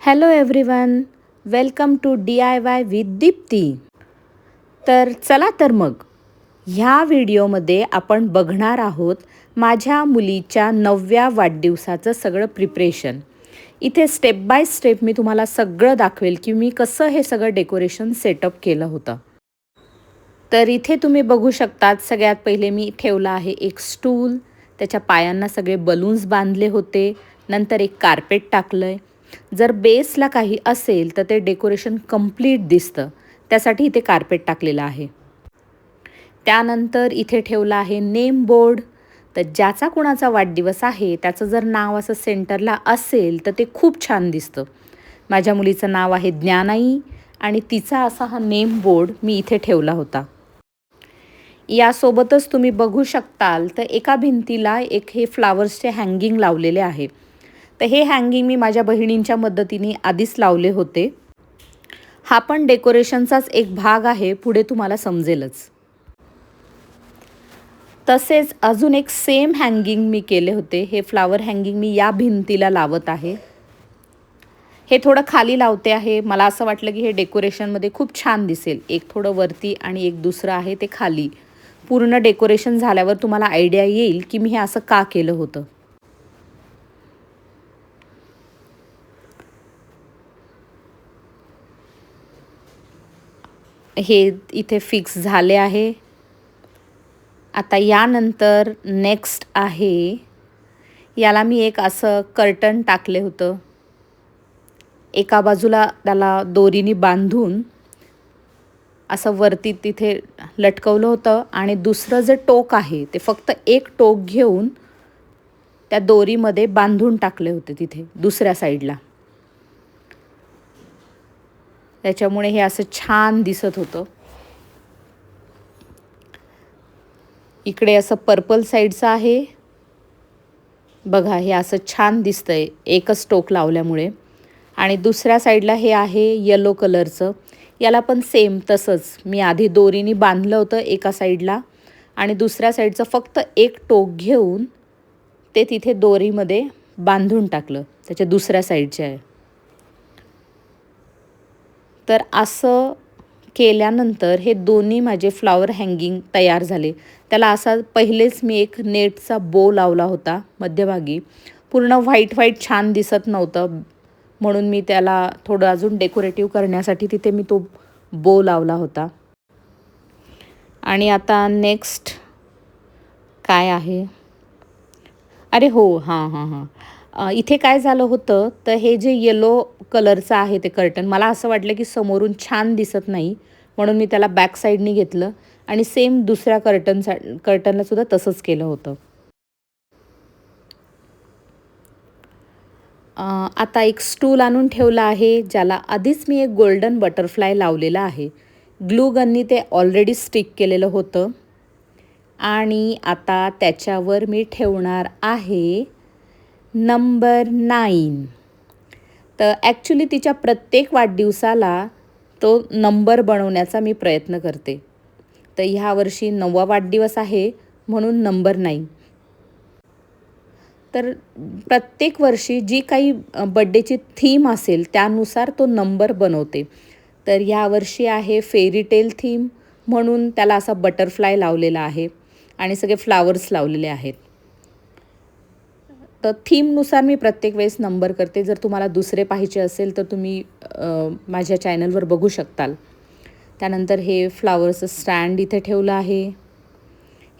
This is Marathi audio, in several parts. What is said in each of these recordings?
Hello everyone, welcome to DIY with Deepti. तर चला तर मग ह्या व्हिडिओमध्ये आपण बघणार आहोत माझ्या मुलीच्या 9व्या वाढदिवसाचं सगळं प्रिपरेशन. इथे स्टेप बाय स्टेप मी तुम्हाला सगळं दाखवेल की मी कसं हे सगळं डेकोरेशन सेटअप केलं होतं. तर इथे तुम्ही बघू शकतात, सगळ्यात पहिले मी ठेवला आहे एक स्टूल, त्याच्या पायांना सगळे बलून्स बांधले होते. नंतर एक कार्पेट टाकलं आहे. जर बेसला काही असेल तर ते डेकोरेशन कंप्लीट दिसतं, त्यासाठी इथे कार्पेट टाकलेलं आहे. त्यानंतर इथे ठेवला आहे नेम बोर्ड. तर ज्याचा कोणाचा वाढदिवस आहे त्याचं जर नाव असं सेंटरला असेल तर ते खूप छान दिसतं. माझ्या मुलीचं नाव आहे ज्ञानाई आणि तिचा असा हा नेम बोर्ड मी इथे ठेवला होता. यासोबतच तुम्ही बघू शकताल तर एका भिंतीला एक हे फ्लावर्सचे हँगिंग लावलेले आहे. तर हे हँगिंग मी माझ्या बहिणींच्या मदतीने आधीच लावले होते. हा पण डेकोरेशनचाच एक भाग आहे, पुढे तुम्हाला समजेलच. तसेच अजून एक सेम हँगिंग मी केले होते. हे फ्लावर हँगिंग मी या भिंतीला लावत आहे. हे थोडं खाली लावते आहे. मला असं वाटलं की हे डेकोरेशनमध्ये खूप छान दिसेल. एक थोडं वरती आणि एक दुसरं आहे ते खाली. पूर्ण डेकोरेशन झाल्यावर तुम्हाला आयडिया येईल की मी हे असं का केलं होतं. हे इथे फिक्स झाले आहे. आता यानंतर नेक्स्ट आहे, याला मी एक असं कर्टन टाकले होतं. एका बाजूला त्याला दोरीने बांधून असं वरती तिथे लटकवलं होतं आणि दुसरं जे टोक आहे ते फक्त एक टोक घेऊन त्या दोरीमध्ये बांधून टाकले होते तिथे दुसऱ्या साईडला. त्याच्यामुळे हे असं छान दिसत होतं. इकडे असं पर्पल साईडचं आहे बघा, हे असं छान दिसतंय एकच टोक लावल्यामुळे. आणि दुसऱ्या साईडला हे आहे येलो कलरचं. याला पण सेम तसंच मी आधी दोरीने बांधलं होतं एका साईडला आणि दुसऱ्या साईडचं फक्त एक टोक घेऊन ते तिथे दोरीमध्ये बांधून टाकलं, त्याच्या दुसऱ्या साईडच्या आहे. तर असं केल्यानंतर हे दोन्ही माझे फ्लावर हँगिंग तयार झाले. त्याला असा पहिलेच मी एक नेटचा बो लावला होता मध्यभागी. पूर्ण व्हाईट व्हाईट छान दिसत नव्हतं, म्हणून मी त्याला थोडं अजून डेकोरेटिव्ह करण्यासाठी तिथे मी तो बो लावला होता. आणि आता नेक्स्ट काय आहे, अरे हो इथे काय झालं होतं, तर हे जे येलो कलरचं आहे ते कर्टन मला असं वाटलं की समोरून छान दिसत नाही, म्हणून मी त्याला बॅक साईडनी घेतलं आणि सेम दुसऱ्या कर्टनला सुद्धा तसंच केलं होतं. आता एक स्टूल आणून ठेवला आहे, ज्याला आधीच मी एक गोल्डन बटरफ्लाय लावलेला आहे. ग्लू गननी ते ऑलरेडी स्टिक केलेलं होतं. आणि आता त्याच्यावर मी ठेवणार आहे नंबर 9. तर ॲक्च्युली तिच्या प्रत्येक वाढदिवसाला तो नंबर बनवण्याचा मी प्रयत्न करते. तर ह्या वर्षी 9वा वाढदिवस आहे म्हणून नंबर 9. तर प्रत्येक वर्षी जी काही बड्डेची थीम असेल त्यानुसार तो नंबर बनवते. तर यावर्षी आहे फेरी टेल थीम, म्हणून त्याला असा बटरफ्लाय लावलेला आहे आणि सगळे फ्लावर्स लावलेले आहेत. तर थीमनुसार मी प्रत्येक वेळेस नंबर करते. जर तुम्हाला दुसरे पाहिजे असेल तर तुम्ही माझ्या चॅनलवर बघू शकताल. त्यानंतर हे फ्लावर्सचं स्टँड इथे ठेवलं आहे.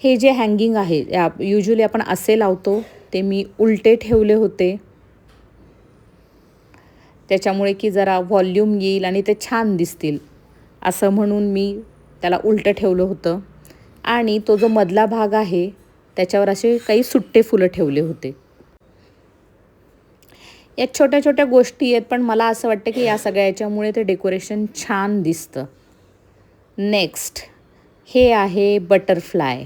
हे जे हँगिंग आहे युज्युअली आपण असे लावतो, ते मी उलटे ठेवले होते, त्याच्यामुळे की जरा व्हॉल्यूम येईल आणि ते छान दिसतील असं म्हणून मी त्याला उलटं ठेवलं होतं. आणि तो जो मधला भाग आहे त्याच्यावर असे काही सुट्टे फुलं ठेवले होते. या छोट्या छोट्या गोष्टी आहेत, पण मला असं वाटतं की या सगळ्याच्यामुळे ते डेकोरेशन छान दिसतं. नेक्स्ट हे आहे बटरफ्लाय.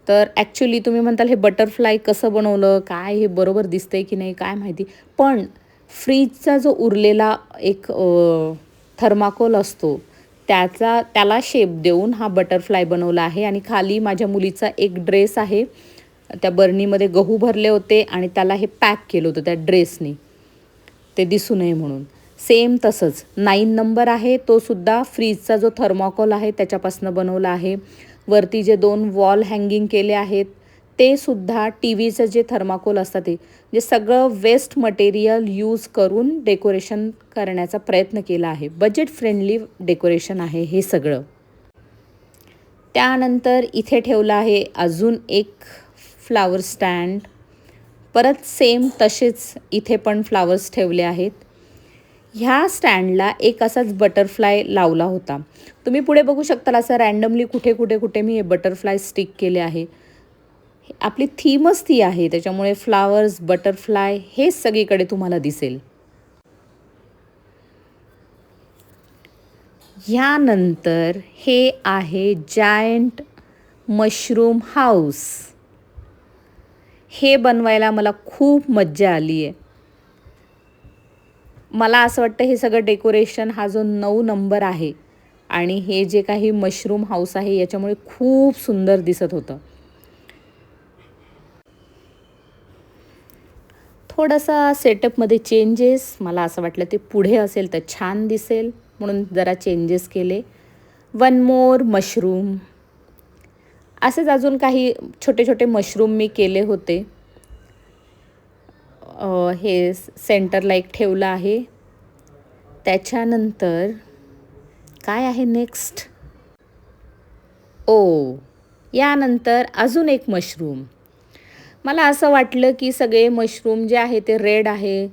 तर ॲक्च्युली तुम्ही म्हणताल हे बटरफ्लाय कसं बनवलं, काय हे बरोबर दिसतंय की नाही काय माहिती, पण फ्रीजचा जो उरलेला एक थर्माकोल असतो त्याला शेप देऊन हा बटरफ्लाय बनवला आहे. आणि खाली माझ्या मुलीचा एक ड्रेस आहे, त्या बर्नीमध्ये गहू भरले होते आणि त्याला हे पॅक केलं होतं त्या ड्रेसने. ते दिसू नये म्हणून. सेम तसंच 9 नंबर आहे, तो सुद्धा फ्रीजचा जो थर्मोकॉल आहे त्याच्यापासून बनवला आहे. वरती जे 2 वॉल हँगिंग केले आहेत ते सुद्धा टी व्हीचं जे थर्माकोल असतात ते जे सगळं वेस्ट मटेरियल यूज करून डेकोरेशन करण्याचा प्रयत्न केला आहे. बजेट फ्रेंडली डेकोरेशन आहे हे सगळं. त्यानंतर इथे ठेवलं आहे अजून एक फ्लावर स्टँड. परत सेम तसेच इथे पण फ्लावर्स ठेवले आहेत. ह्या स्टँडला एक असाच बटरफ्लाय लावला होता. तुम्ही पुढे बघू शकता असं रँडमली कुठे कुठे कुठे मी हे बटरफ्लाय स्टिक केले आहे. आपली थीमच ती आहे, त्याच्यामुळे फ्लावर्स, बटरफ्लाय हे सगळीकडे तुम्हाला दिसेल. ह्यानंतर हे आहे जायंट मशरूम हाऊस. हे बनवायला मला खूप मज्जा आली आहे. मला असं वाटतं हे सगळं डेकोरेशन हा जो 9 नंबर आहे आणि हे जे काही मशरूम हाऊस आहे याच्यामुळे खूप सुंदर दिसत होतं. थोडासा सेटअपमध्ये चेंजेस, मला असं वाटलं ते पुढे असेल तर छान दिसेल म्हणून जरा चेंजेस केले. 1 मोर मशरूम. असेच अजून काही छोटे छोटे मशरूम मी केले होते. हे सेंटरला एक ठेवलं आहे. त्याच्यानंतर काय आहे नेक्स्ट? यानंतर अजून एक मशरूम. मला असं वाटलं की सगळे मशरूम जे आहे ते रेड आहे,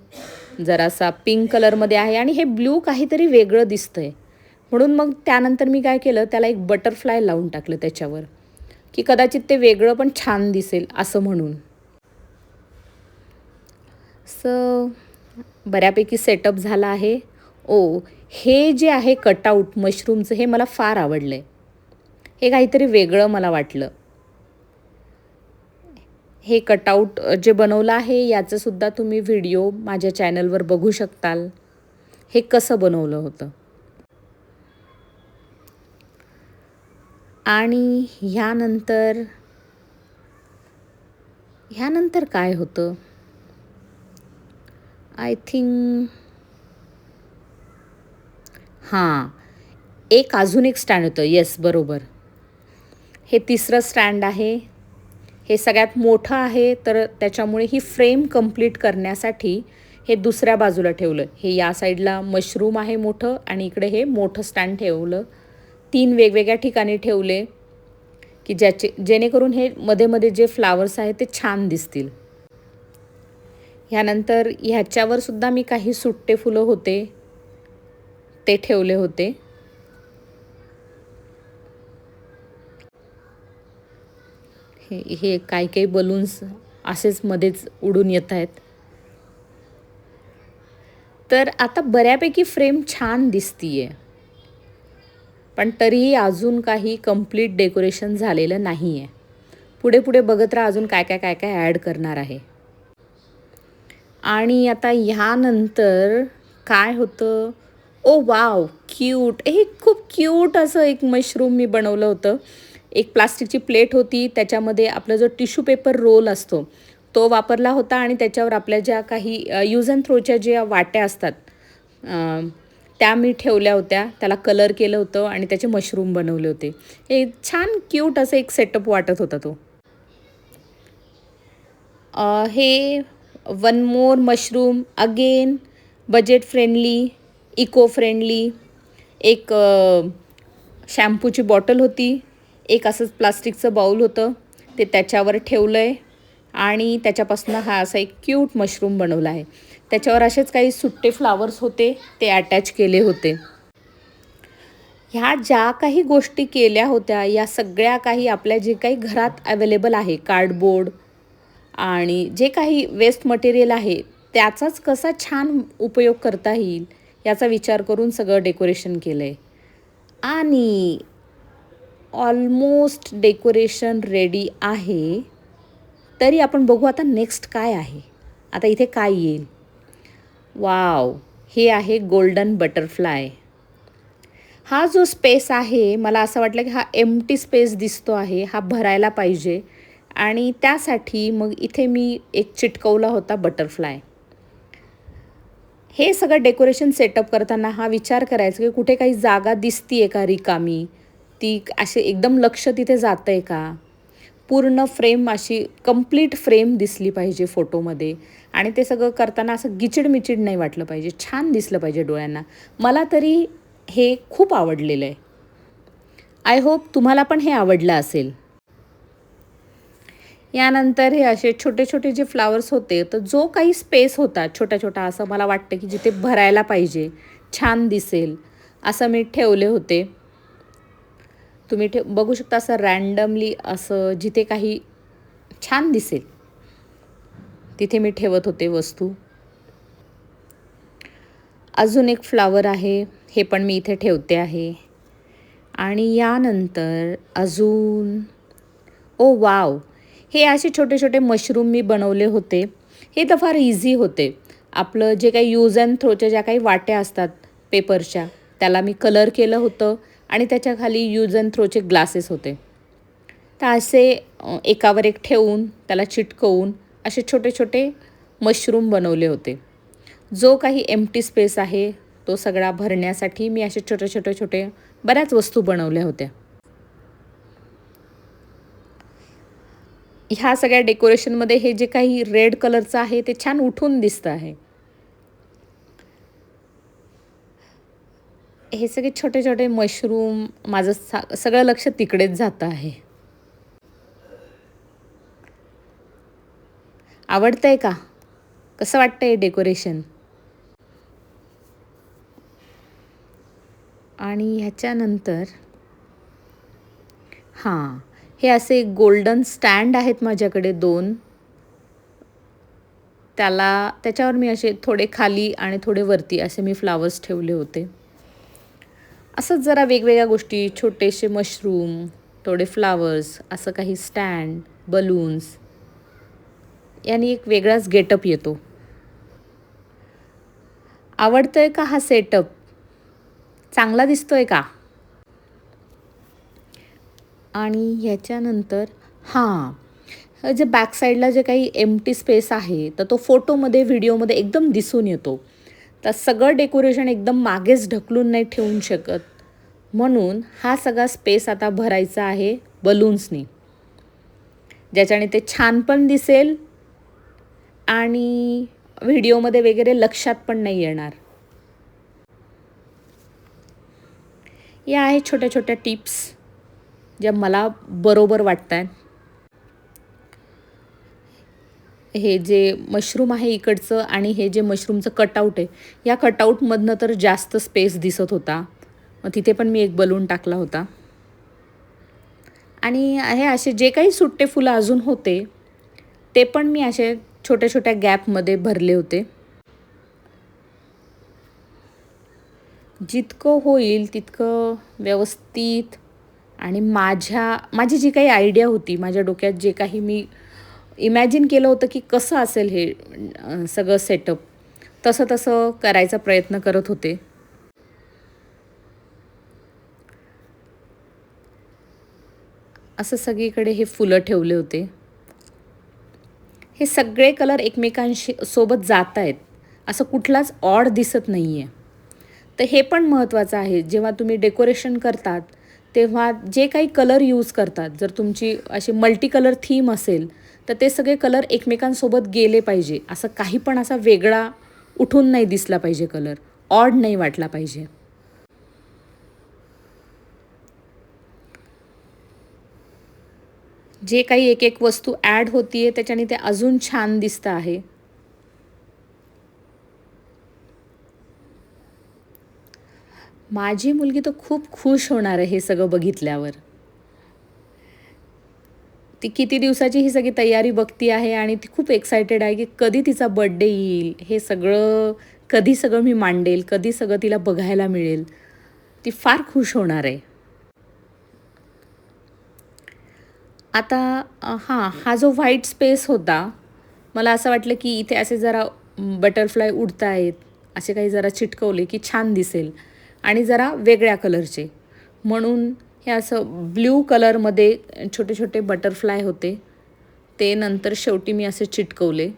जरासा पिंक कलरमध्ये आहे आणि हे ब्लू काहीतरी वेगळं दिसतंय. म्हणून मग त्यानंतर मी काय केलं, त्याला एक बटरफ्लाय लावून टाकलं त्याच्यावर, की कदाचित ते वेगळं पण छान दिसेल असं म्हणून. बऱ्यापैकी सेटअप झाला आहे. हे जे आहे कटआउट मशरूमचं हे मला फार आवडलं आहे. हे काहीतरी वेगळं मला वाटलं. हे कटआउट जे बनवलं आहे याचंसुद्धा तुम्ही व्हिडिओ माझ्या चॅनलवर बघू शकताल, हे कसं बनवलं होतं. आणि ह्यानंतर काय होतं, आय थिंक अजून एक स्टँड होतं. येस, बरोबर. हे तिसरं स्टँड आहे. हे सगळ्यात मोठं आहे, तर त्याच्यामुळे ही फ्रेम कंप्लीट करण्यासाठी हे दुसऱ्या बाजूला ठेवलं. हे या साईडला मशरूम आहे मोठं आणि इकडे हे मोठं स्टँड ठेवलं. 3 वेगवेगळ्या ठिकाणी ठेवले की जेणेकरून हे मध्ये मध्ये जे फ्लावर्स आहेत ते छान दिसतील. ह्यानंतर ह्याच्यावर सुद्धा मी काही सुट्टे फुलं होते ते ठेवले होते. हे काही बलून्स असेच मध्येच उडून येत आहेत. तर आता बऱ्यापैकी फ्रेम छान दिसतीये, पण तरीही अजून काही कंप्लीट डेकोरेशन झालेलं नाही आहे. पुढे पुढे बघत राहा अजून काय काय काय काय ॲड करणार आहे. आणि आता ह्यानंतर काय होतं, वाव, क्यूट. हे खूप क्यूट असं एक मशरूम मी बनवलं होतं. एक प्लास्टिकची प्लेट होती, त्याच्यामध्ये आपला जो टिश्यू पेपर रोल असतो तो वापरला होता आणि त्याच्यावर आपल्या ज्या काही यूज अँड थ्रोच्या ज्या वाट्या असतात त्या मी ठेवल्या होत्या. त्याला कलर केलं होतं आणि त्याचे मशरूम बनवले होते. हे छान क्यूट असं एक सेटअप वाटत होता तो. हे 1 more mushroom, again budget friendly, eco friendly. एक शॅम्पूची बॉटल होती, एक असंच प्लास्टिकचं बाऊल होतं, ते त्याच्यावर ठेवलं आहे आणि त्याच्यापासून हा असा एक क्यूट मशरूम बनवला आहे. त्याच्यावर असेच काही सुट्टे फ्लावर्स होते ते अटॅच केले होते. ह्या ज्या काही गोष्टी केल्या होत्या या सगळ्या काही आपल्या जे काही घरात अवेलेबल आहे, कार्डबोर्ड आणि जे काही वेस्ट मटेरियल आहे त्याचाच कसा छान उपयोग करता येईल याचा विचार करून सगळं डेकोरेशन केलं आहे. आणि ऑलमोस्ट डेकोरेशन रेडी आहे. तरी आपण बघू आता नेक्स्ट काय आहे. आता इथे काय येईल. वाव, हे आहे गोल्डन बटरफ्लाय. हा जो स्पेस आहे मला असं वाटलं की हा एम्प्टी स्पेस दिसतो आहे, हा भरायला पाहिजे आणि त्यासाठी मग इथे मी एक चिटकवला होता बटरफ्लाय. हे सगळं डेकोरेशन सेटअप करताना हा विचार करायचा की कुठे काही जागा दिसतीये का रिकामी, ती असे एकदम लक्ष तिथे जातंय का, पूर्ण फ्रेम अशी कंप्लीट फ्रेम दिसली पाहिजे फोटोमध्ये. आणि ते सगळं करताना असं गिचिडमिचिड नाही वाटलं पाहिजे, छान दिसलं पाहिजे डोळ्यांना. मला तरी हे खूप आवडलेलं आहे. आय होप तुम्हाला पण हे आवडलं असेल. यानंतर हे असे छोटे छोटे जे फ्लावर्स होते, तर जो काही स्पेस होता छोटा छोटा, असं मला वाटतं की जिथे भरायला पाहिजे, छान दिसेल असं मी ठेवले होते. तुम्ही बघू शकता असं रँडमली, असं जिथे काही छान दिसेल तिथे मी ठेवत होते वस्तू. अजून एक फ्लावर आहे, हे पण मी इथे ठेवते आहे. आणि यानंतर अजून वाव, हे असे छोटे छोटे मशरूम मी बनवले होते. हे तर फार इझी होते. आपलं जे काही यूज अँड थ्रोच्या ज्या काही वाट्या असतात पेपरच्या, त्याला मी कलर केलं होतं आणि त्याच्या खाली यूज अँड थ्रोचे ग्लासेस होते. तर असे एकावर एक ठेवून त्याला चिटकवून असे छोटे छोटे मशरूम बनवले होते. जो काही एम्प्टी स्पेस आहे तो सगळा भरण्यासाठी मी असे छोटे छोटे छोटे बऱ्याच वस्तू बनवल्या होत्या. ह्या सगळ्या डेकोरेशनमध्ये हे जे काही रेड कलरचं आहे ते छान उठून दिसतं आहे. हे सगळे छोटे छोटे मशरूम, माझं सगळं लक्ष तिकडेच जातं आहे. आवडतंय का? कसं वाटतंय डेकोरेशन? आणि ह्याच्यानंतर हां, हे असे गोल्डन स्टँड आहेत माझ्याकडे 2. त्याच्यावर मी असे थोडे खाली आणि थोडे वरती असे मी फ्लावर्स ठेवले होते. असंच जरा वेगवेगळ्या गोष्टी, छोटेसे मशरूम, थोडे फ्लावर्स, असं काही स्टँड, बलून्स, याने एक वेगळाच गेटअप येतो. आवडतोय का हा सेटअप? चांगला दिसतोय का? आणि ह्याच्यानंतर जे बॅक साईडला जे काही एम्प्टी स्पेस आहे, तर तो फोटोमध्ये, व्हिडिओमध्ये एकदम दिसून येतो. तर सगळं डेकोरेशन एकदम मागेच ढकलून नाही ठेवू शकत, म्हणून हा सगळा स्पेस आता भरायचा आहे बलून्सनी, ज्याच्याने ते छान पण दिसेल आणि व्हिडिओमध्ये वगैरे लक्षात पण नाही येणार. या आहेत छोट्या छोट्या टिप्स ज्या मला बरोबर वाटत आहेत. हे जे मशरूम आहे इकडचं आणि हे जे मशरूमचं कटआउट आहे, या कटआउटमधनं तर जास्त स्पेस दिसत होता, मग तिथे पण मी एक बलून टाकला होता. आणि हे असे जे काही सुट्टे फुलं अजून होते ते पण मी असे छोट्या छोट्या गॅपमध्ये भरले होते. जितकं होईल तितकं व्यवस्थित. आणि माझी जी काही आयडिया होती, माझ्या डोक्यात जे काही मी इमॅजिन केलं होतं की कसं असेल हे सगळं सेटअप, तसं तसं करायचा प्रयत्न करत होते. असं सगळीकडे हे फुलं ठेवले होते. हे सगळे कलर एकमेकांशी सोबत जात आहेत, असं कुठलाच ऑड दिसत नाही आहे. तर हे पण महत्त्वाचं आहे, जेव्हा तुम्ही डेकोरेशन करतात तेव्हा जे काही कलर यूज करतात, जर तुमची अशी मल्टी कलर थीम असेल तर ते सगळे कलर एकमेकांसोबत गेले पाहिजे. असं काही पण असा वेगळा उठून नाही दिसला पाहिजे, कलर ऑड नाही वाटला पाहिजे. जे काही एक एक वस्तू ॲड होतीये त्याच्याने ते अजून छान दिसतं आहे. माझी मुलगी तर खूप खुश होणार आहे हे सगळं बघितल्यावर. ती किती दिवसाची ही सगळी तयारी बघती आहे आणि ती खूप एक्सायटेड आहे की कधी तिचा बर्थडे येईल, हे सगळं कधी सगळं मी मांडेल, कधी सगळं तिला बघायला मिळेल. ती फार खुश होणार आहे. आता हा जो व्हाईट स्पेस होता, मला असं वाटलं की इथे असे जरा बटरफ्लाय उडत आहेत, असे काही जरा चिटकवले की छान दिसेल आणि जरा वेगळ्या कलरचे, म्हणून हे असं ब्ल्यू कलरमध्ये छोटे छोटे बटरफ्लाय होते, ते नंतर शेवटी मी असे चिटकवले.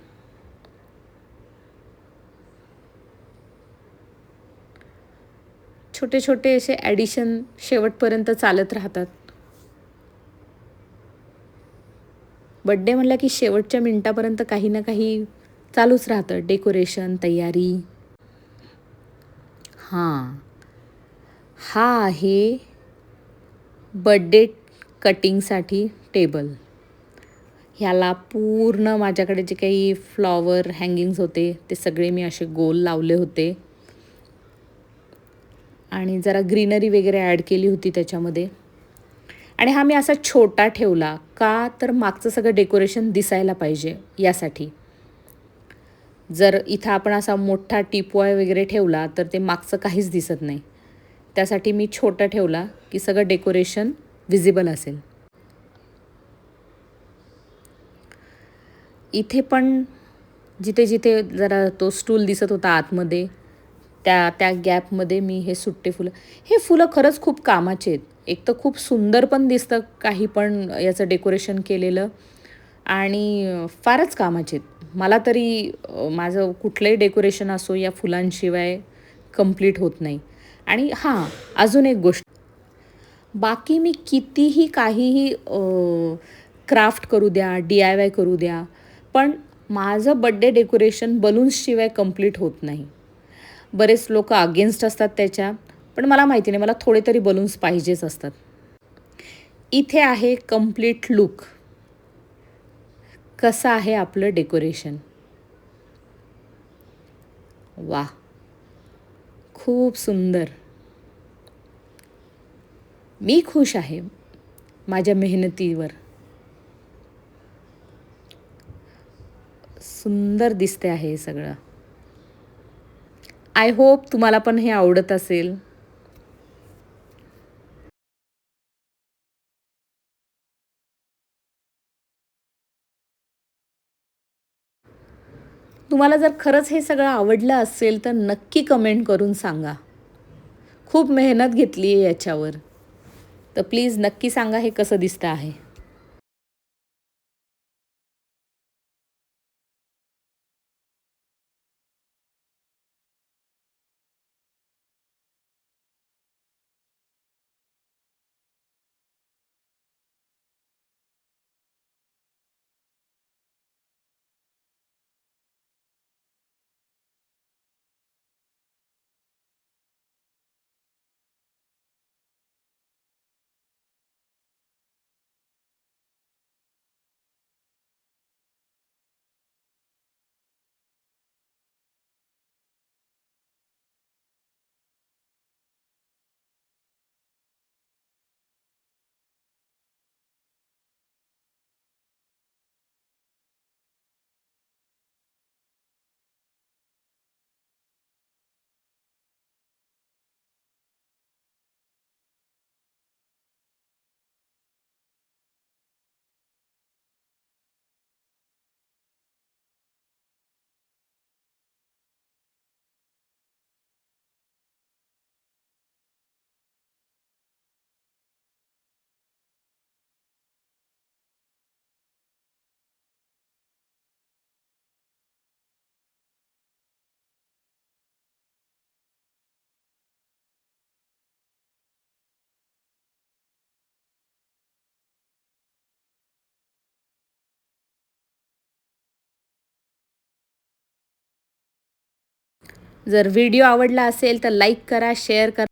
छोटे छोटे असे ॲडिशन शेवटपर्यंत चालत राहतात. बड्डे म्हटलं की शेवटच्या मिनिटापर्यंत काही ना काही चालूच राहतं, डेकोरेशन, तयारी. हां, हा आहे बड्डे कटिंगसाठी टेबल. ह्याला पूर्ण माझ्याकडे जे काही फ्लॉवर हँगिंग्स होते ते सगळे मी असे गोल लावले होते आणि जरा ग्रीनरी वगैरे ॲड केली होती त्याच्यामध्ये. आणि हा मी असा छोटा ठेवला का, तर मागचं सगळं डेकोरेशन दिसायला पाहिजे यासाठी. जर इथं आपण असा मोठा टिपॉय वगैरे ठेवला तर ते मागचं काहीच दिसत नाही. त्यासाठी मी छोटा ठेवला की सगळं डेकोरेशन विजिबल असेल. इथे पण जिथे जिथे जरा तो स्टूल दिसत होता आतमध्ये, त्या त्या गॅपमध्ये मी हे सुट्टे फुलं, हे फुलं खरंच खूप कामाचे आहेत. एक तर खूप सुंदर पण दिसतं काही पण याचं डेकोरेशन केलेलं आणि फारच कामाचे आहेत. मला तरी माझं कुठलंही डेकोरेशन असो या फुलांशिवाय कंप्लीट होत नाही. आणि हां, अजून एक गोष्ट, बाकी मी कितीही काहीही क्राफ्ट करू द्या, DIY करू द्या, पण माझं बड्डे डेकोरेशन बलून्सशिवाय कंप्लीट होत नाही. बरेच लोकं अगेन्स्ट असतात त्याच्या, पण मला माहिती नाही, मला थोडे तरी बलून्स पाहिजेच असतात. इथे आहे कंप्लीट लूक. कसं आहे आपलं डेकोरेशन. वाह! खूप सुंदर. मी खुश आहे माझ्या मेहनतीवर. सुंदर दिसते आहे हे सगळं. आय होप तुम्हाला पण हे आवडत असेल. तुम्हाला जर खरंच हे सगळं आवडलं असेल तर नक्की कमेंट करून सांगा. खूप मेहनत घेतली आहे याच्यावर. तर प्लीज नक्की सांगा हे कसं दिसतं आहे. जर व्हिडिओ आवडला असेल तर लाईक करा, शेअर करा.